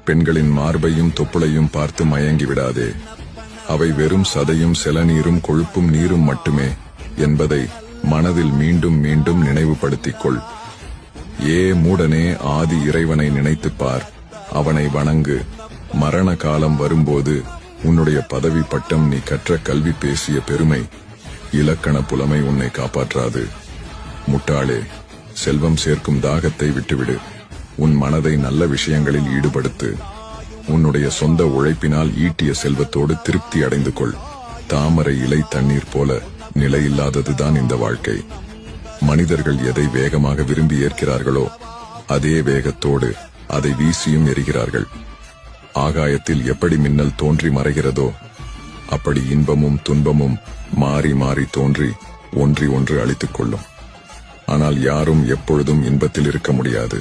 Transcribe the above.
பெண்களின் மார்பையும் தொப்புளையும் பார்த்து மயங்கி விடாதே. அவை வெறும் சதையும் செலநீரும் கொழுப்பும் நீரும் மட்டுமே என்பதை மனதில் மீண்டும் மீண்டும் நினைவுபடுத்திக் கொள். மூடனே, ஆதி இறைவனை நினைத்துப் பார், அவனை வணங்கு. மரண காலம் வரும்போது உன்னுடைய பதவி, பட்டம், நீ கற்ற கல்வி, பேசிய பெருமை, இலக்கண புலமை உன்னை காப்பாற்றாது. முட்டாளே, செல்வம் சேர்க்கும் தாகத்தை விட்டுவிடு. உன் மனதை நல்ல விஷயங்களில் ஈடுபடுத்து. உன்னுடைய சொந்த உழைப்பினால் ஈட்டிய செல்வத்தோடு திருப்தி அடைந்து கொள். தாமரை இலை தண்ணீர் போல நிலையில்லாததுதான் இந்த வாழ்க்கை. மனிதர்கள் எதை வேகமாக விரும்பி ஏற்கிறார்களோ அதே வேகத்தோடு அதை வீசியும் எறிகிறார்கள். ஆகாயத்தில் எப்படி மின்னல் தோன்றி மறைகிறதோ அப்படி இன்பமும் துன்பமும் மாறி மாறி தோன்றி ஒன்றி ஒன்று அழித்துக் கொள்ளும். ஆனால் யாரும் எப்பொழுதும் இன்பத்தில் இருக்க முடியாது.